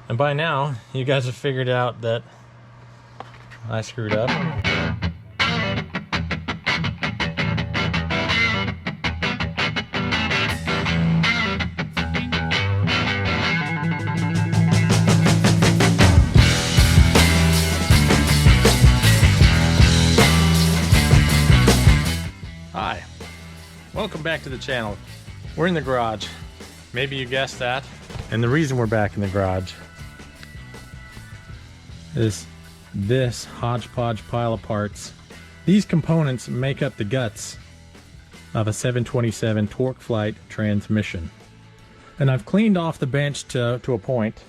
And by now, you guys have figured out that I screwed up. Hi, welcome back to the channel. We're in the garage. Maybe you guessed that. And the reason we're back in the garage is this hodgepodge pile of parts. These components make up the guts of a 727 Torqueflite transmission. And I've cleaned off the bench to a point,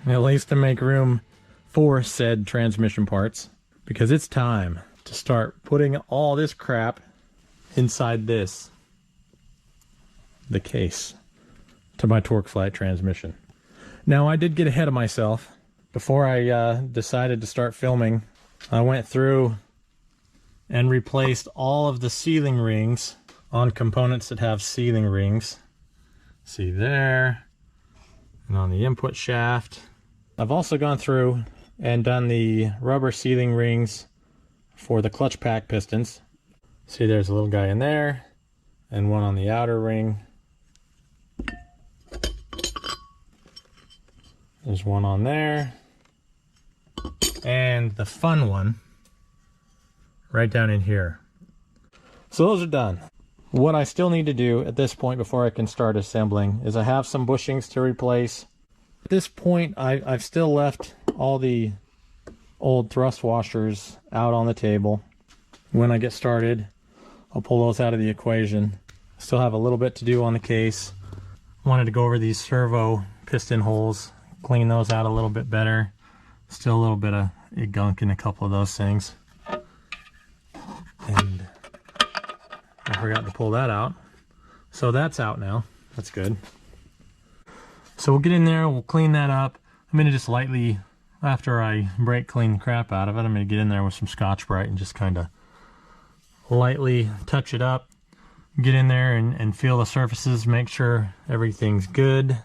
at least to make room for said transmission parts, because it's time to start putting all this crap inside the case to my Torqueflite transmission. Now, I did get ahead of myself. Before I decided to start filming, I went through and replaced all of the sealing rings on components that have sealing rings. See there, and on the input shaft. I've also gone through and done the rubber sealing rings for the clutch pack pistons. See, there's a little guy in there, and one on the outer ring. There's one on there. And the fun one right down in here. So those are done. What I still need to do at this point before I can start assembling is I have some bushings to replace. At this point, I've still left all the old thrust washers out on the table. When I get started, I'll pull those out of the equation. Still have a little bit to do on the case. Wanted to go over these servo piston holes, clean those out a little bit better. Still a little bit of gunk in a couple of those things. And I forgot to pull that out. So that's out now. That's good. So we'll get in there, we'll clean that up. I'm gonna just lightly, after I brake clean the crap out of it, I'm gonna get in there with some Scotch-Brite and just kind of lightly touch it up. Get in there and feel the surfaces, make sure everything's good.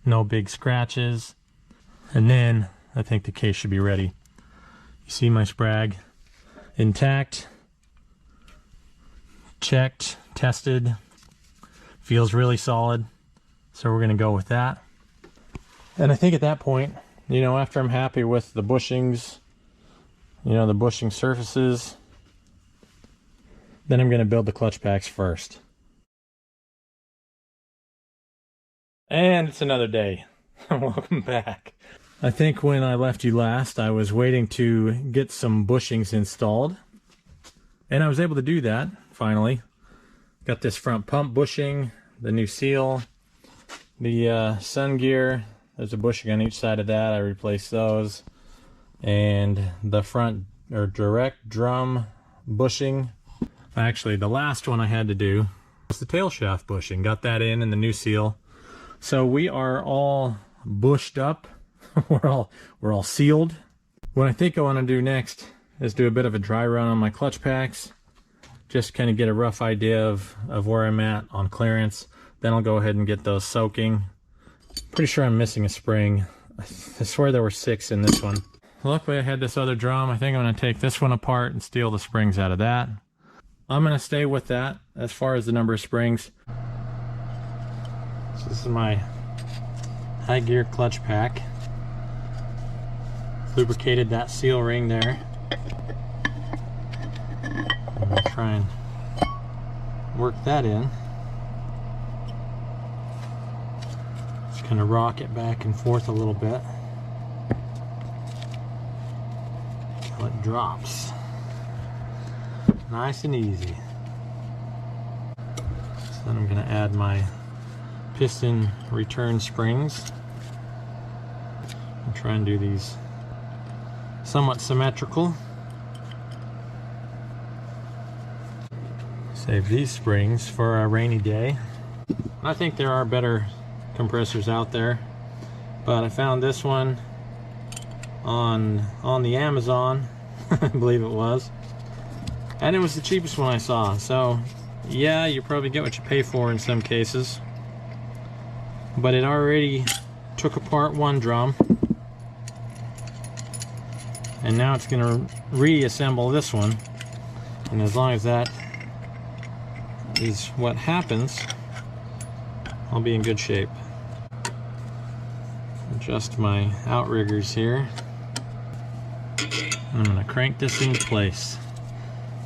No big scratches. And then I think the case should be ready. You see my sprag intact, checked, tested, feels really solid. So we're gonna go with that. And I think at that point, you know, after I'm happy with the bushings, you know, the bushing surfaces, then I'm gonna build the clutch packs first. And it's another day. Welcome back. I think when I left you last, I was waiting to get some bushings installed. And I was able to do that, finally. Got this front pump bushing, the new seal, the sun gear. There's a bushing on each side of that. I replaced those. And the front or direct drum bushing. Actually, the last one I had to do was the tail shaft bushing. Got that in and the new seal. So we are all bushed up. we're all sealed. What I think I want to do next is do a bit of a dry run on my clutch packs. Just kind of get a rough idea of where I'm at on clearance. Then I'll go ahead and get those soaking. Pretty sure I'm missing a spring. I swear there were 6 in this one. Luckily I had this other drum. I think I'm going to take this one apart and steal the springs out of that. I'm going to stay with that as far as the number of springs. So this is my high gear clutch pack. Lubricated that seal ring there. I'm going to try and work that in. Just kind of rock it back and forth a little bit until it drops. Nice and easy. So then I'm going to add my piston return springs and try and do these somewhat symmetrical. Save these springs for a rainy day. I think there are better compressors out there, but I found this one on the Amazon, I believe it was, and it was the cheapest one I saw. So yeah, you probably get what you pay for in some cases, but it already took apart one drum And now it's going to reassemble this one. And as long as that is what happens, I'll be in good shape. Adjust my outriggers here. I'm going to crank this in place.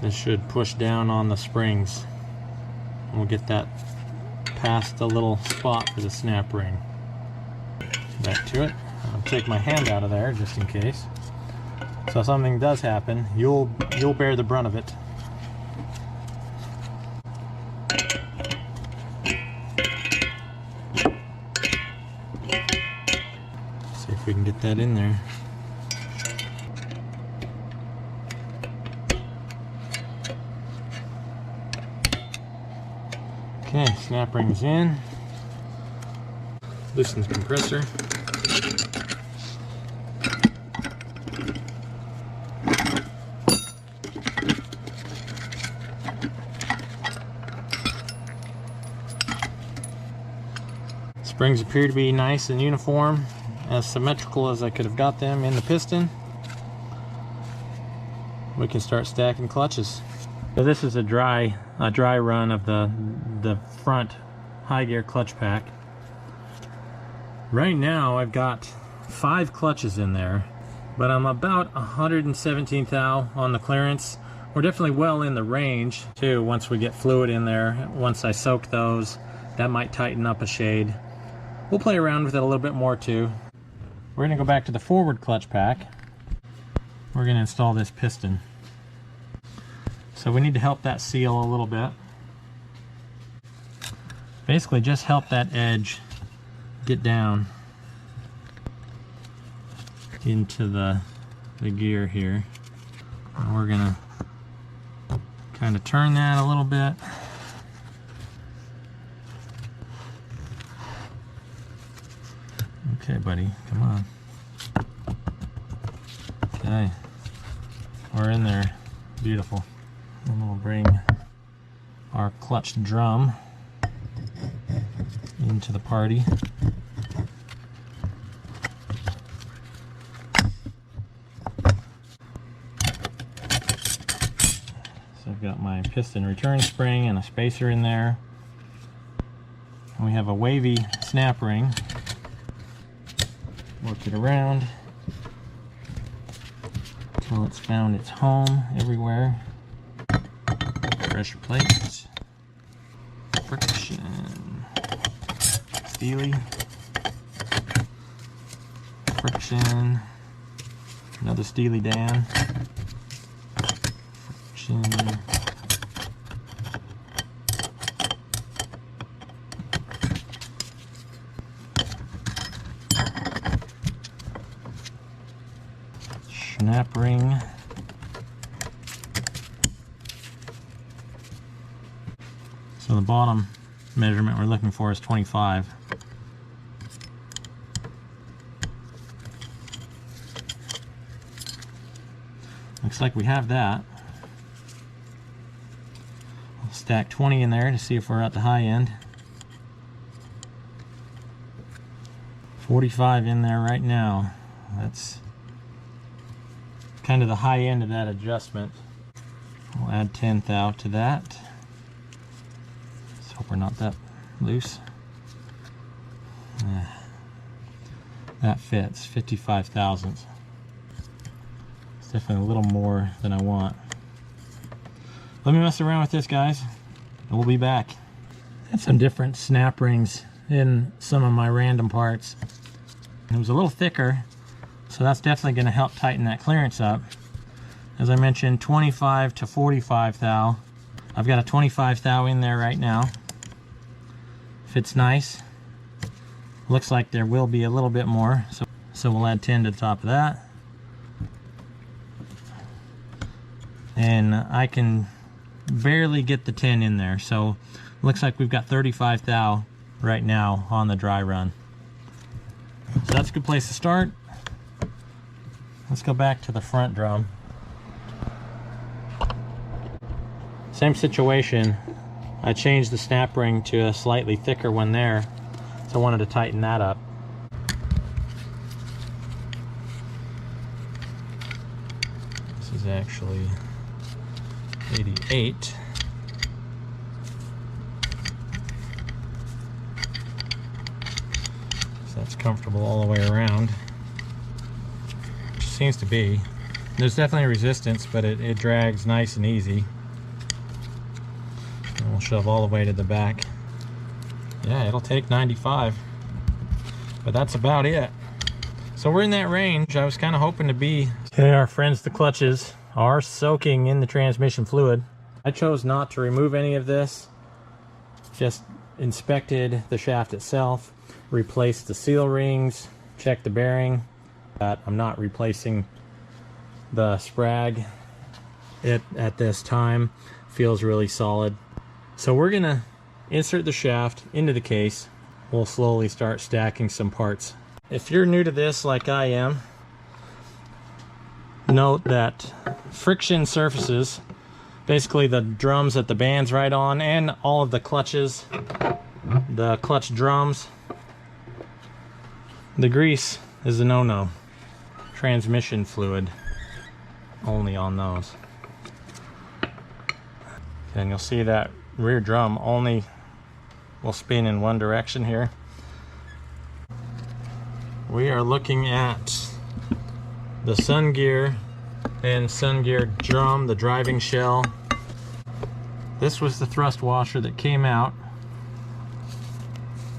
This should push down on the springs. And we'll get that past the little spot for the snap ring. Back to it. I'll take my hand out of there just in case. So if something does happen, you'll bear the brunt of it. See if we can get that in there. Okay, snap ring's in. Loosen the compressor. Springs appear to be nice and uniform, as symmetrical as I could have got them in the piston. We can start stacking clutches. So this is a dry run of the front high gear clutch pack. Right now I've got 5 clutches in there, but I'm about 117 thou on the clearance. We're definitely well in the range too. Once we get fluid in there, once I soak those, that might tighten up a shade. We'll play around with it a little bit more too. We're going to go back to the forward clutch pack. We're going to install this piston. So we need to help that seal a little bit. Basically just help that edge get down into the gear here. And we're going to kind of turn that a little bit. Okay, buddy, come on. Okay, we're in there. Beautiful. And we'll bring our clutch drum into the party. So I've got my piston return spring and a spacer in there. And we have a wavy snap ring. Work it around until it's found its home everywhere. Pressure plate, friction, steely, friction, another steely Dan, friction, snap ring, so the bottom measurement we're looking for is 25. Looks like we have that. I'll stack 20 in there to see if we're at the high end. 45 in there right now. That's kind of the high end of that adjustment. We'll add 10 thou to that. Let's hope we're not that loose. That fits, 55 thousandths. It's definitely a little more than I want. Let me mess around with this, guys, and we'll be back. I had some different snap rings in some of my random parts. It was a little thicker, so that's definitely going to help tighten that clearance up. As I mentioned, 25 to 45 thou. I've got a 25 thou in there right now. Fits nice. Looks like there will be a little bit more, so we'll add 10 to the top of that. And I can barely get the 10 in there, so looks like we've got 35 thou right now on the dry run. So that's a good place to start. Let's go back to the front drum. Same situation. I changed the snap ring to a slightly thicker one there, so I wanted to tighten that up. is actually 88. So that's comfortable all the way around. Which seems to be. There's definitely resistance, but it drags nice and easy. And we'll shove all the way to the back. Yeah, it'll take 95. But that's about it. So we're in that range. I was kind of hoping to be. Okay, our friends the clutches are soaking in the transmission fluid. I chose not to remove any of this. Just inspected the shaft itself, replaced the seal rings, checked the bearing. I'm not replacing the sprag. It at this time feels really solid. So we're gonna insert the shaft into the case. We'll slowly start stacking some parts. If you're new to this like I am, note that friction surfaces, basically the drums that the band's right on, and all of the clutches, the clutch drums, the grease is a no-no. Transmission fluid only on those. And you'll see that rear drum only will spin in one direction here. We are looking at the sun gear and sun gear drum, the driving shell. This was the thrust washer that came out.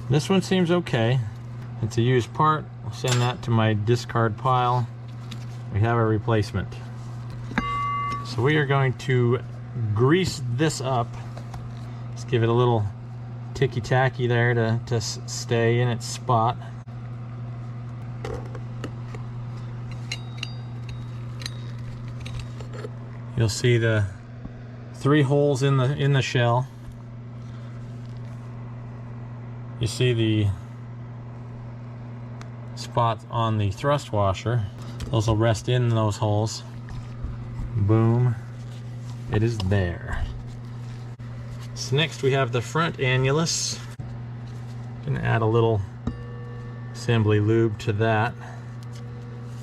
This one seems okay. It's a used part. I'll send that to my discard pile. We have a replacement. So we are going to grease this up. Let's give it a little ticky-tacky there to stay in its spot. You'll see the 3 holes in the shell. You see the spot on the thrust washer. Those will rest in those holes. Boom. It is there. So next we have the front annulus. Gonna add a little assembly lube to that.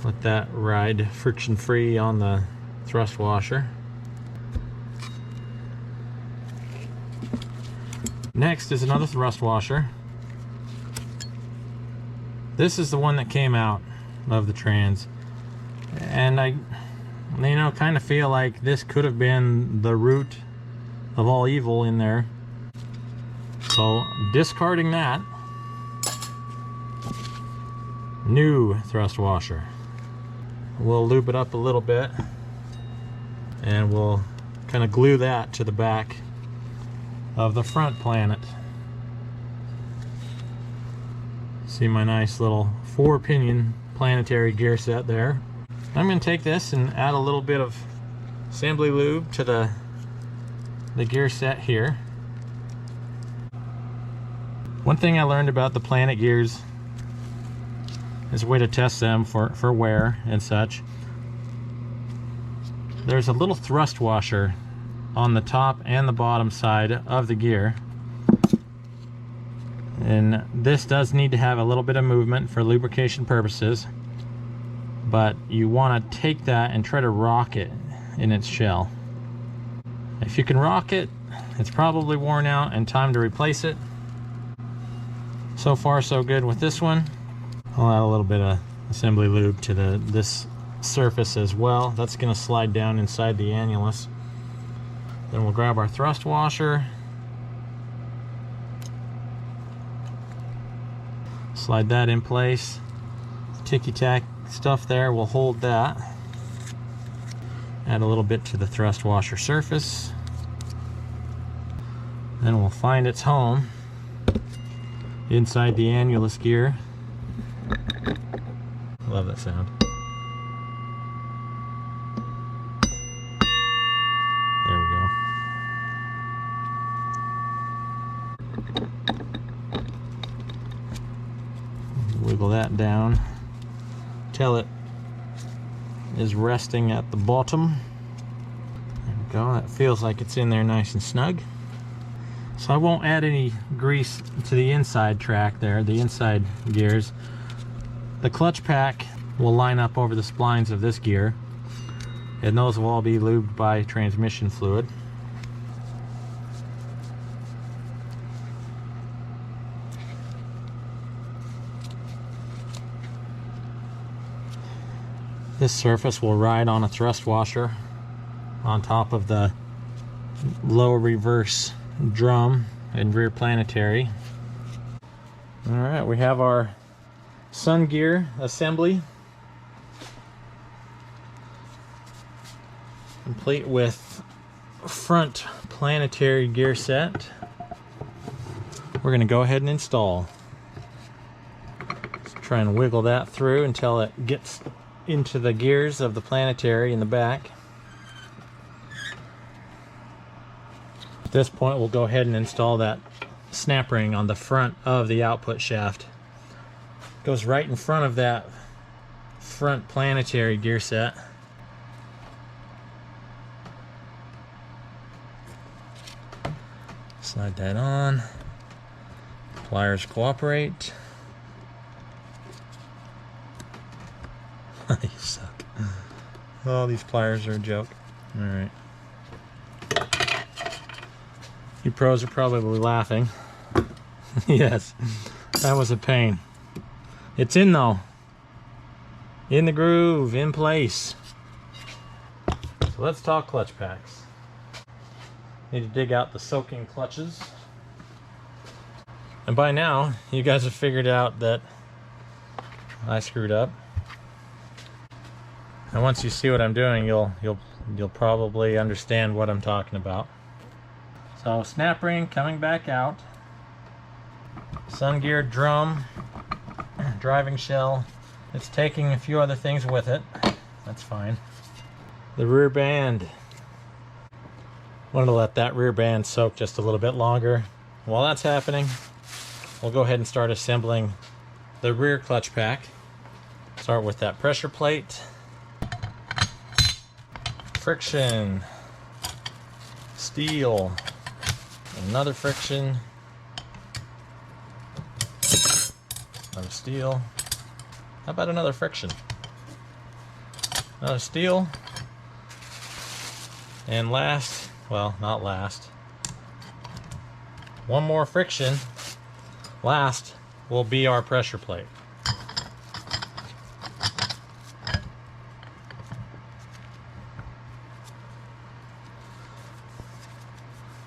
Let that ride friction free on the thrust washer. Next is another thrust washer. This is the one that came out of the trans, and I kind of feel like this could have been the root of all evil in there. So discarding that, new thrust washer. We'll lube it up a little bit and we'll kind of glue that to the back of the front planet. See my nice little 4-pinion planetary gear set there. I'm going to take this and add a little bit of assembly lube to the gear set here. One thing I learned about the planet gears is a way to test them for wear and such. There's a little thrust washer on the top and the bottom side of the gear, and this does need to have a little bit of movement for lubrication purposes, but you want to take that and try to rock it in its shell. If you can rock it, it's probably worn out and time to replace it. So far so good with this one. I'll add a little bit of assembly lube to this surface as well. That's going to slide down inside the annulus. Then we'll grab our thrust washer, slide that in place. Ticky-tack stuff there will hold that. Add a little bit to the thrust washer surface. Then we'll find its home inside the annulus gear. Love that sound. There we go. Wiggle that down till it is resting at the bottom. There we go. That feels like it's in there nice and snug. So I won't add any grease to the inside track there, the inside gears. The clutch pack will line up over the splines of this gear. And those will all be lubed by transmission fluid. This surface will ride on a thrust washer on top of the low reverse drum and rear planetary. Alright, we have our sun gear assembly complete with front planetary gear set. We're going to go ahead and install. Just try and wiggle that through until it gets into the gears of the planetary in the back. At this point, we'll go ahead and install that snap ring on the front of the output shaft. Goes right in front of that front planetary gear set. Slide that on. Pliers cooperate. You suck. Oh, these pliers are a joke. Alright. You pros are probably laughing. Yes, that was a pain. It's in though. In the groove, in place. So let's talk clutch packs. Need to dig out the soaking clutches. And by now, you guys have figured out that I screwed up. And once you see what I'm doing, you'll probably understand what I'm talking about. So snap ring coming back out. Sun gear drum, driving shell. It's taking a few other things with it. That's fine. The rear band. Wanted to let that rear band soak just a little bit longer. While that's happening, we'll go ahead and start assembling the rear clutch pack. Start with that pressure plate. Friction. Steel. Another friction. Another steel. How about another friction? Another steel. And last, well, not last, one more friction. Last will be our pressure plate.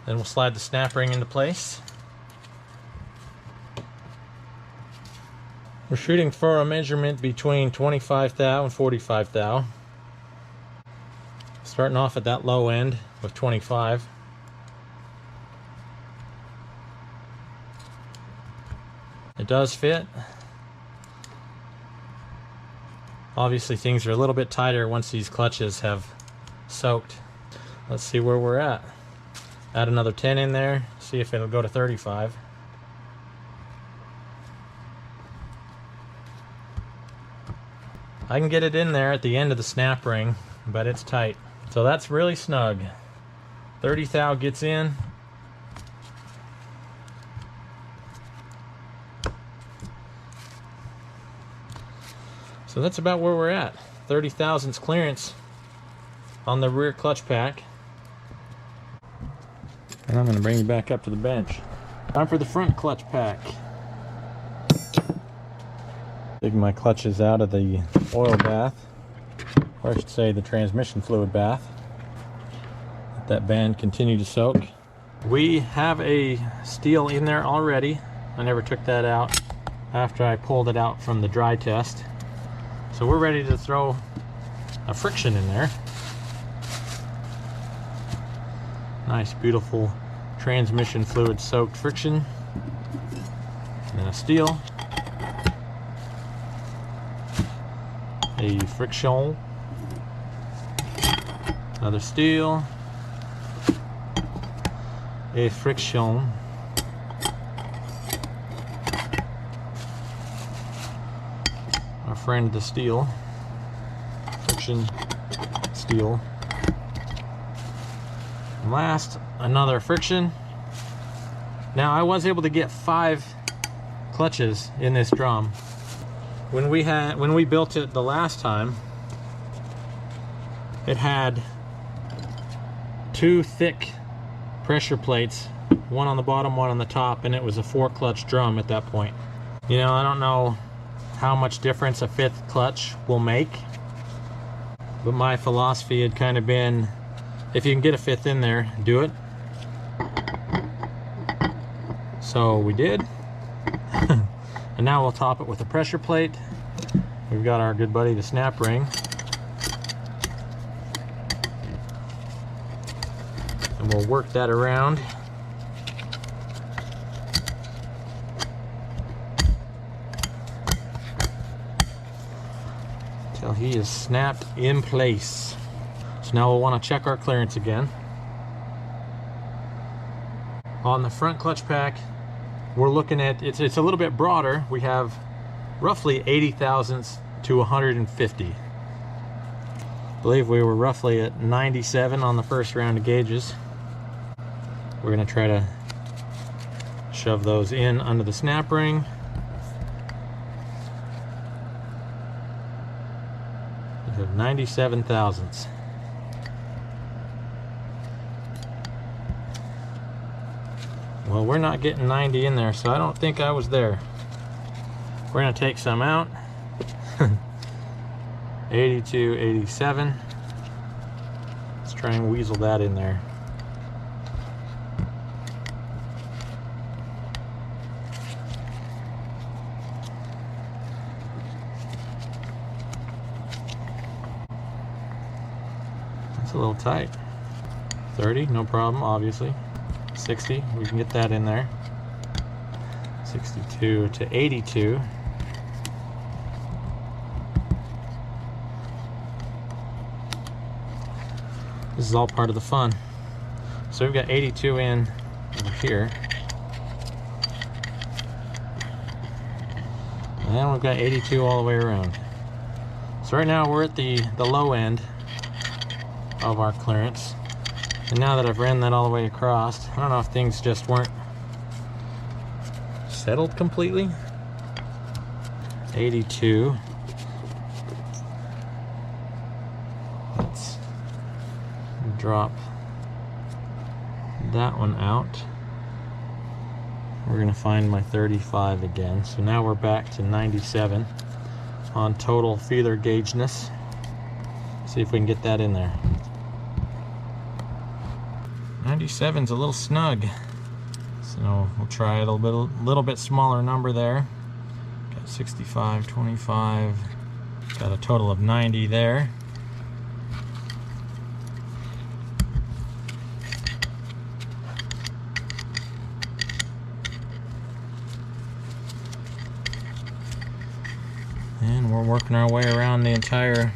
Then we'll slide the snap ring into place. We're shooting for a measurement between 25 thou and 45 thou. Starting off at that low end with 25. It does fit. Obviously things are a little bit tighter once these clutches have soaked. Let's see where we're at. Add another 10 in there, see if it'll go to 35. I can get it in there at the end of the snap ring, but it's tight. So that's really snug. 30 thou gets in. So that's about where we're at. 30 thousandths clearance on the rear clutch pack. And I'm going to bring you back up to the bench. Time for the front clutch pack. Dig my clutches out of the oil bath, or I should say the transmission fluid bath. Let that band continue to soak. We have a steel in there already. I never took that out after I pulled it out from the dry test. So we're ready to throw a friction in there. Nice, beautiful transmission fluid soaked friction. And then a steel. A friction. Another steel. A friction. Our friend the steel. Friction, steel. And last, another friction. Now I was able to get 5 clutches in this drum. When we built it the last time, it had two thick pressure plates, one on the bottom, one on the top, and it was a 4-clutch drum at that point. You know, I don't know how much difference a 5th clutch will make, but my philosophy had kind of been, if you can get a 5th in there, do it. So we did. And now we'll top it with a pressure plate. We've got our good buddy, the snap ring. And we'll work that around. Till he is snapped in place. So now we'll want to check our clearance again. On the front clutch pack, we're looking at, it's a little bit broader. We have roughly 80 thousandths to 150. I believe we were roughly at 97 on the first round of gauges. We're going to try to shove those in under the snap ring. We have 97 thousandths. Well, we're not getting 90 in there, so I don't think I was there. We're going to take some out. 82, 87. Let's try and weasel that in there. That's a little tight. 30, no problem, obviously. 60, we can get that in there. 62 to 82. This is all part of the fun. So we've got 82 in over here. And then we've got 82 all the way around. So right now we're at the low end of our clearance. And now that I've ran that all the way across, I don't know if things just weren't settled completely. 82. Let's drop that one out. We're going to find my 35 again. So now we're back to 97 on total feeler gaugeness. See if we can get that in there. 97's a little snug, so we'll try it a little bit smaller number there. Got 65, 25, got a total of 90 there. And we're working our way around the entire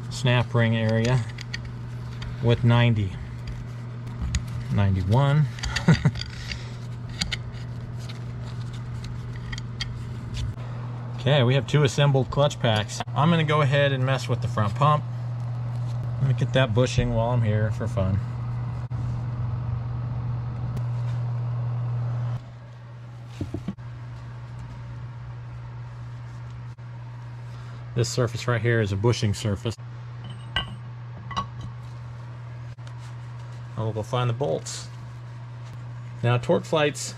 snap ring area with 90. 91. Okay, we have 2 assembled clutch packs. I'm going to go ahead and mess with the front pump. Let me get that bushing while I'm here for fun. This surface right here is a bushing surface. We'll go find the bolts. Now, Torqueflites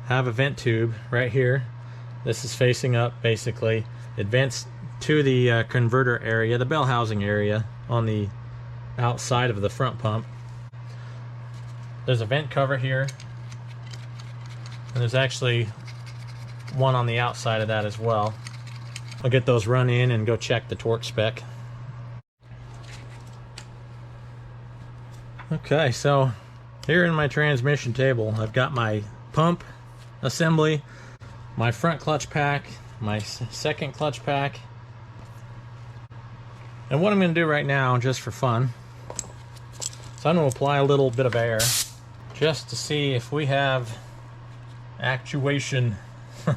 have a vent tube right here. This is facing up, basically. It vents to the converter area, the bell housing area on the outside of the front pump. There's a vent cover here, and there's actually one on the outside of that as well. I'll get those run in and go check the torque spec. Okay, so here in my transmission table, I've got my pump assembly, my front clutch pack, my second clutch pack. And what I'm going to do right now, just for fun, so I'm going to apply a little bit of air just to see if we have actuation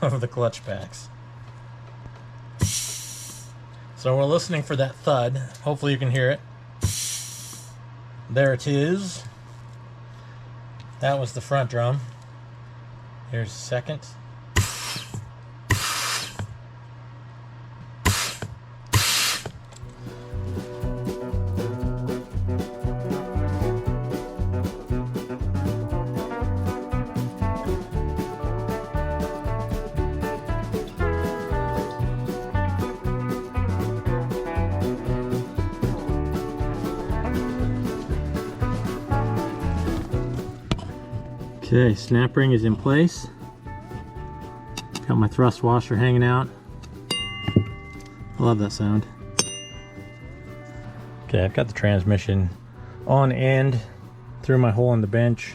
of the clutch packs. So we're listening for that thud. Hopefully you can hear it. There it is. That was the front drum. Here's the second. Okay, snap ring is in place. Got my thrust washer hanging out. I love that sound. Okay, I've got the transmission on end through my hole in the bench.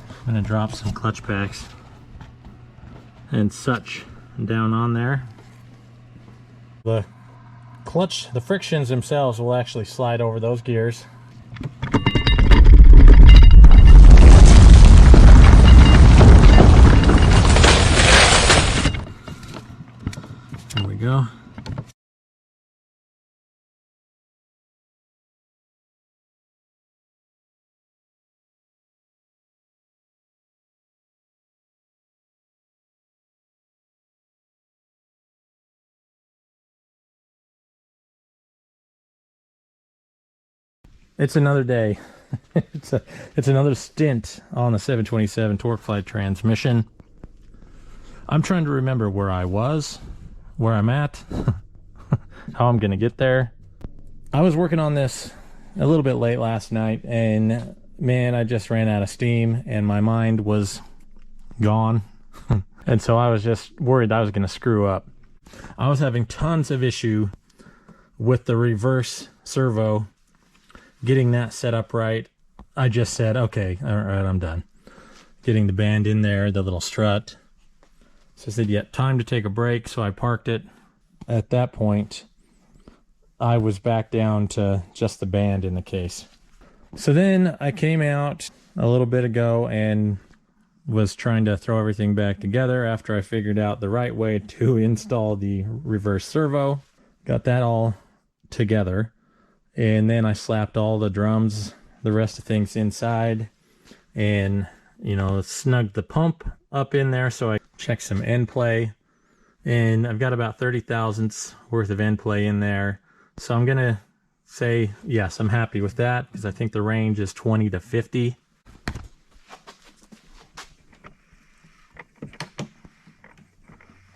I'm gonna drop some clutch packs and such down on there. The clutch, the frictions themselves will actually slide over those gears. There we go. It's another day. it's another stint on the 727 Torqueflite transmission. I'm trying to remember where I was, where I'm at, how I'm gonna get there. I was working on this a little bit late last night, and man, I just ran out of steam and my mind was gone. And so I was just worried I was gonna screw up. I was having tons of issue with the reverse servo, getting that set up right. I just said, okay, all right, I'm done. Getting the band in there, the little strut. So I said, yeah, time to take a break, so I parked it. At that point, I was back down to just the band in the case. So then I came out a little bit ago and was trying to throw everything back together after I figured out the right way to install the reverse servo. Got that all together. And then I slapped all the drums, the rest of things inside, and, you know, snugged the pump up in there so I checked some end play. And I've got about 30 thousandths worth of end play in there. So I'm going to say, yes, I'm happy with that because I think the range is 20 to 50.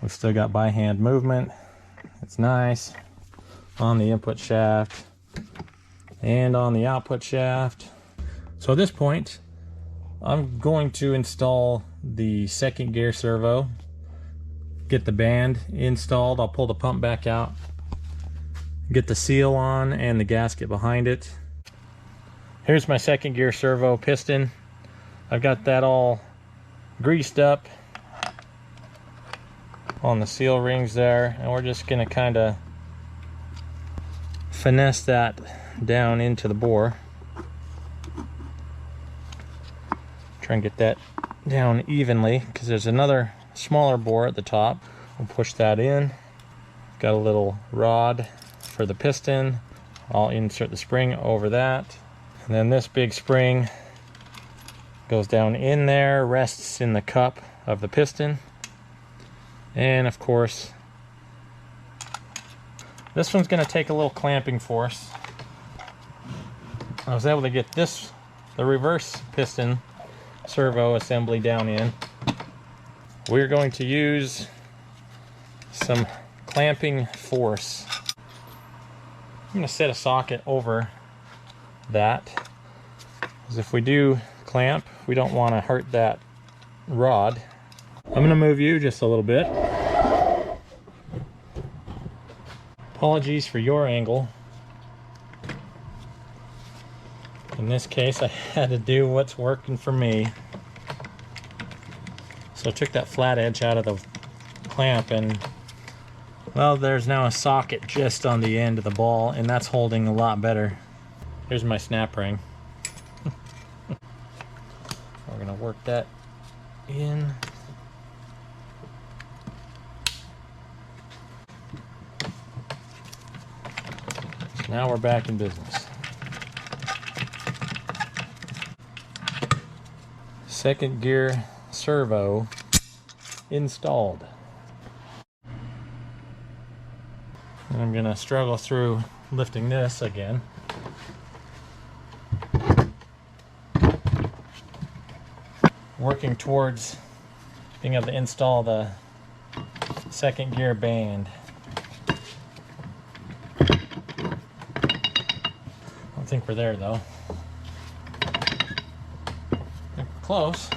We've still got by hand movement. It's nice on the input shaft and on the output shaft. So at this point, I'm going to install the second gear servo, get the band installed. I'll pull the pump back out, get the seal on and the gasket behind it. Here's my second gear servo piston. I've got that all greased up on the seal rings there, and we're just going to kind of finesse that down into the bore. Try and get that down evenly because there's another smaller bore at the top. We'll push that in. Got a little rod for the piston. I'll insert the spring over that, and then this big spring goes down in there, rests in the cup of the piston, and of course this one's going to take a little clamping force. I was able to get the reverse piston servo assembly down in. We're going to use some clamping force. I'm going to set a socket over that, because if we do clamp, we don't want to hurt that rod. I'm going to move you just a little bit. Apologies for your angle. In this case, I had to do what's working for me. So I took that flat edge out of the clamp, and well, there's now a socket just on the end of the ball, and that's holding a lot better. Here's my snap ring. We're gonna work that in. So now we're back in business. Second gear servo installed. And I'm gonna struggle through lifting this again. Working towards being able to install the second gear band. I don't think we're there though. close.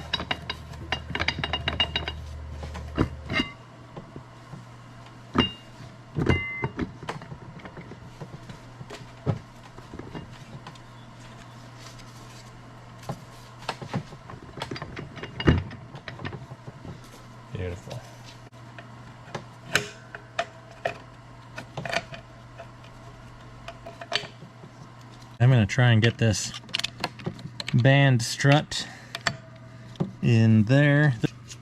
Beautiful. I'm going to try and get this band strut in there.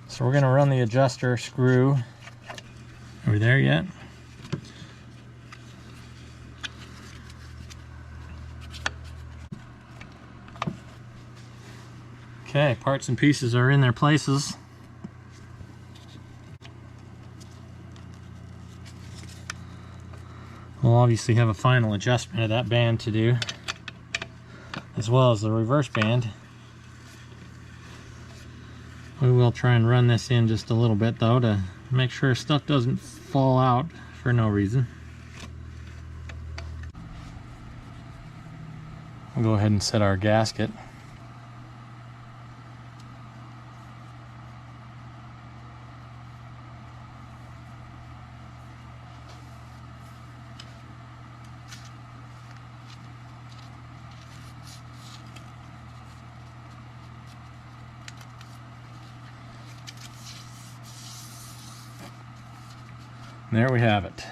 So we're going to run the adjuster screw. Are we there yet? Okay, parts and pieces are in their places. We'll obviously have a final adjustment of that band to do, as well as the reverse band. We will try and run this in just a little bit though to make sure stuff doesn't fall out for no reason. We'll go ahead and set our gasket. There we have it.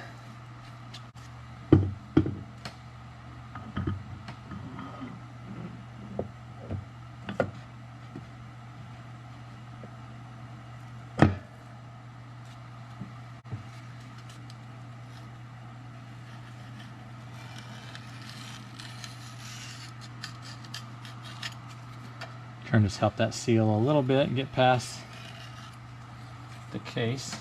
Trying to just help that seal a little bit and get past the case.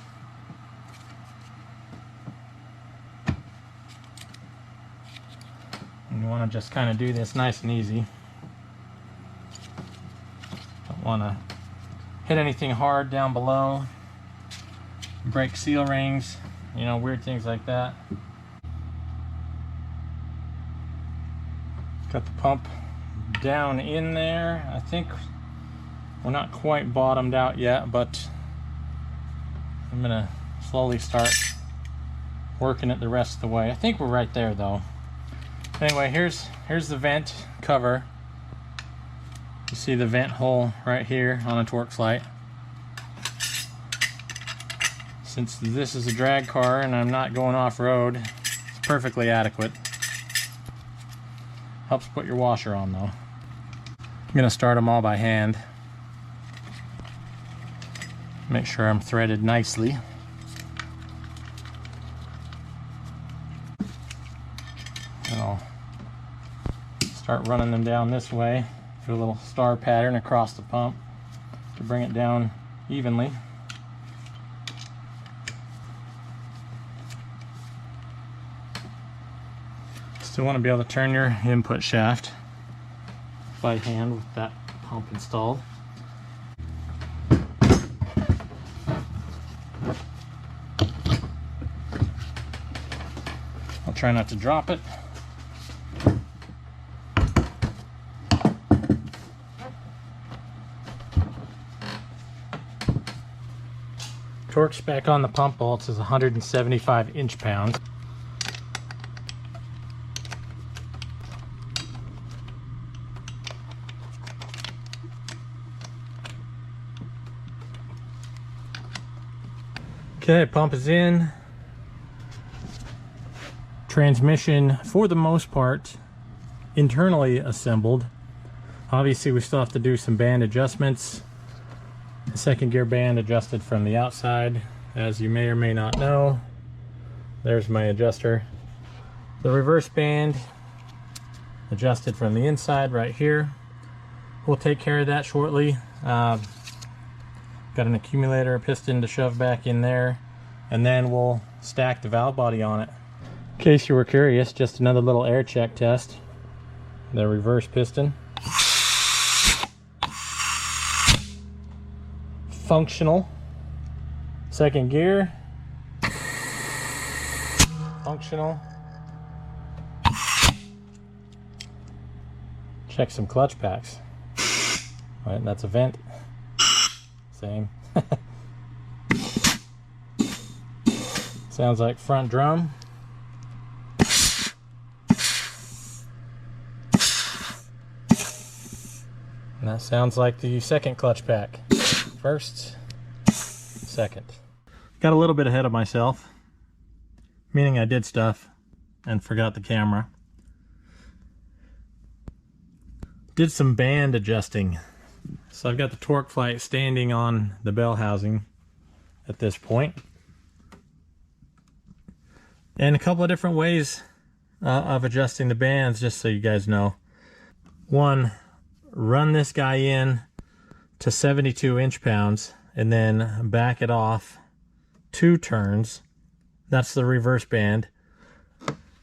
You want to just kind of do this nice and easy. Don't want to hit anything hard down below, break seal rings, you know, weird things like that. Got the pump down in there. I think we're not quite bottomed out yet, but I'm gonna slowly start working it the rest of the way. I think we're right there though. Anyway, here's the vent cover. You see the vent hole right here on a Torqueflite. Since this is a drag car and I'm not going off-road, it's perfectly adequate. Helps put your washer on though. I'm gonna start them all by hand. Make sure I'm threaded nicely. And I'll start running them down this way. Do a little star pattern across the pump to bring it down evenly. Still want to be able to turn your input shaft by hand with that pump installed. I'll try not to drop it. Torque spec on the pump bolts is 175 inch-pounds. Okay, pump is in. Transmission, for the most part, internally assembled. Obviously, we still have to do some band adjustments. The second gear band adjusted from the outside, as you may or may not know. There's my adjuster. The reverse band adjusted from the inside right here. We'll take care of that shortly. Got an accumulator piston to shove back in there, and then we'll stack the valve body on it. In case you were curious, just another little air check test. The reverse piston. Functional. Second gear. Functional. Check some clutch packs. Right, that's a vent. Same. Sounds like front drum. And that sounds like the second clutch pack. First, second. Got a little bit ahead of myself, meaning I did stuff and forgot the camera. Did some band adjusting. So I've got the Torqueflite standing on the bell housing at this point. And a couple of different ways of adjusting the bands, just so you guys know. One, run this guy in to 72 inch-pounds and then back it off 2 turns. That's the reverse band.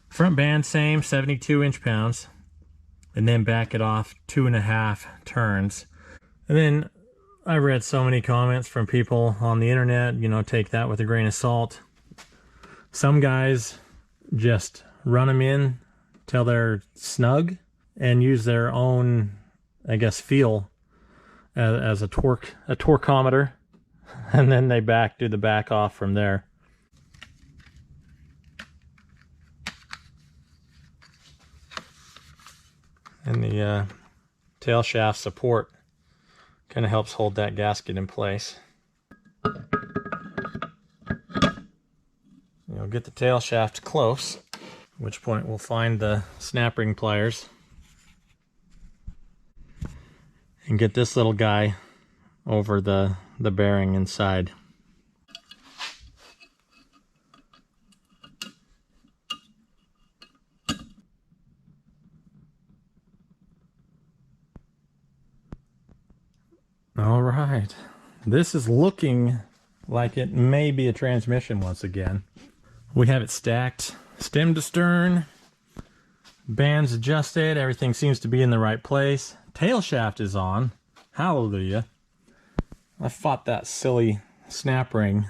Front band, same, 72 inch-pounds, and then back it off 2.5 turns. And then I read so many comments from people on the internet, you know, take that with a grain of salt. Some guys just run them in till they're snug and use their own, I guess, feel as a torqueometer, and then they do the back off from there. And the tail shaft support kind of helps hold that gasket in place. You'll get the tail shaft close, at which point we'll find the snap ring pliers and get this little guy over the bearing inside. All right, this is looking like it may be a transmission once again. We have it stacked stem to stern, bands adjusted, everything seems to be in the right place. Tail shaft is on. Hallelujah. I fought that silly snap ring.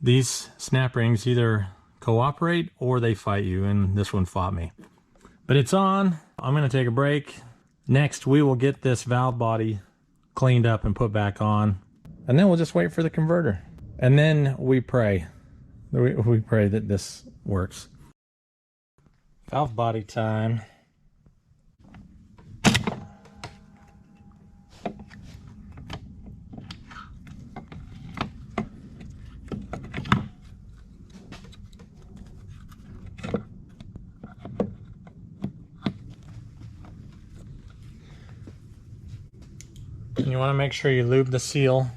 These snap rings either cooperate or they fight you, and this one fought me. But it's on. I'm going to take a break. Next, we will get this valve body cleaned up and put back on, and then we'll just wait for the converter. And then we pray. We pray that this works. Valve body time. You want to make sure you lube the seal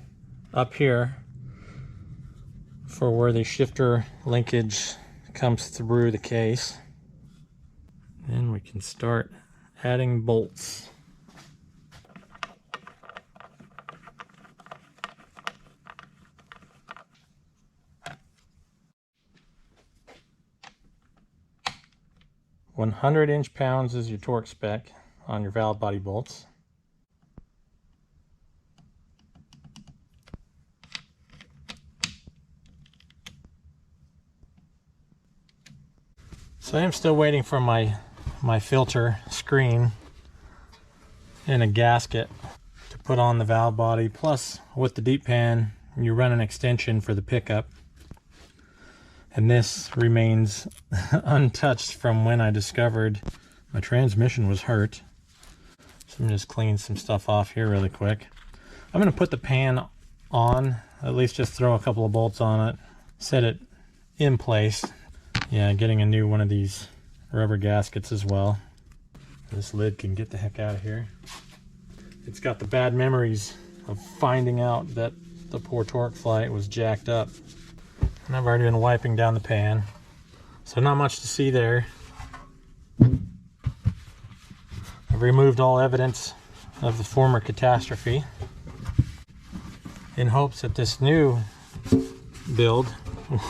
up here for where the shifter linkage comes through the case. Then we can start adding bolts. "100 inch-pounds is your torque spec on your valve body bolts. So I am still waiting for my filter screen and a gasket to put on the valve body. Plus, with the deep pan, you run an extension for the pickup. And this remains untouched from when I discovered my transmission was hurt. So I'm just cleaning some stuff off here really quick. I'm going to put the pan on, at least just throw a couple of bolts on it, set it in place. Yeah, getting a new one of these rubber gaskets as well. This lid can get the heck out of here. It's got the bad memories of finding out that the poor Torqueflite was jacked up. And I've already been wiping down the pan, so not much to see there. I've removed all evidence of the former catastrophe in hopes that this new build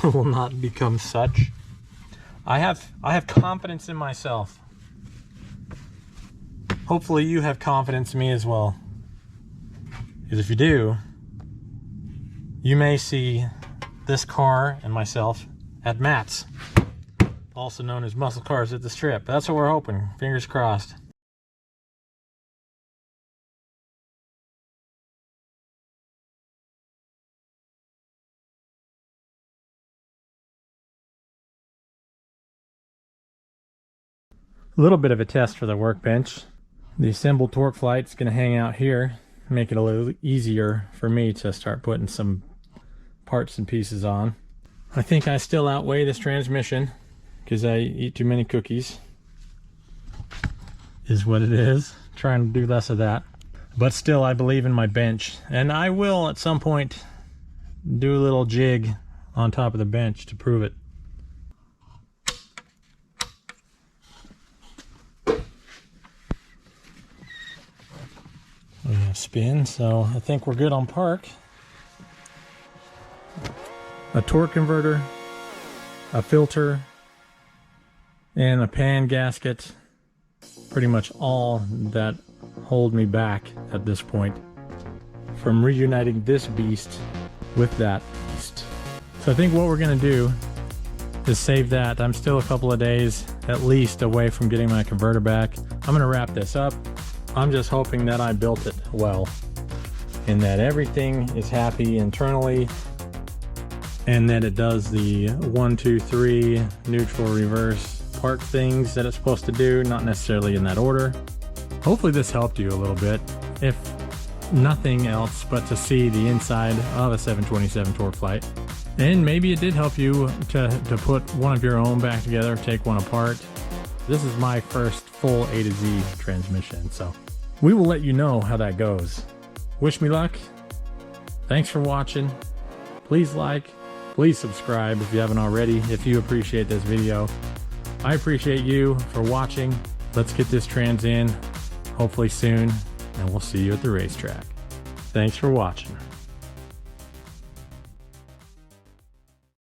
will not become such. I have confidence in myself. Hopefully you have confidence in me as well. Because if you do, you may see this car and myself at Matt's, also known as Muscle Cars at the Strip. That's what we're hoping. Fingers crossed. A little bit of a test for the workbench. The assembled Torqueflite is going to hang out here, make it a little easier for me to start putting some parts and pieces on. I think I still outweigh this transmission because I eat too many cookies. Is what it is. Trying to do less of that. But still, I believe in my bench. And I will, at some point, do a little jig on top of the bench to prove it. We have spin, so I think we're good on park. A torque converter, a filter, and a pan gasket. Pretty much all that hold me back at this point from reuniting this beast with that beast. So I think what we're gonna do is save that. I'm still a couple of days at least away from getting my converter back. I'm gonna wrap this up. I'm just hoping that I built it well and that everything is happy internally and that it does the 1, 2, 3 neutral reverse park things that it's supposed to do, not necessarily in that order. Hopefully this helped you a little bit, if nothing else but to see the inside of a 727 Torqueflite. And maybe it did help you to put one of your own back together, take one apart. This is my first full A to Z transmission, so we will let you know how that goes. Wish me luck. Thanks for watching. Please like, please subscribe if you haven't already, if you appreciate this video. I appreciate you for watching. Let's get this trans in, hopefully soon, and we'll see you at the racetrack. Thanks for watching.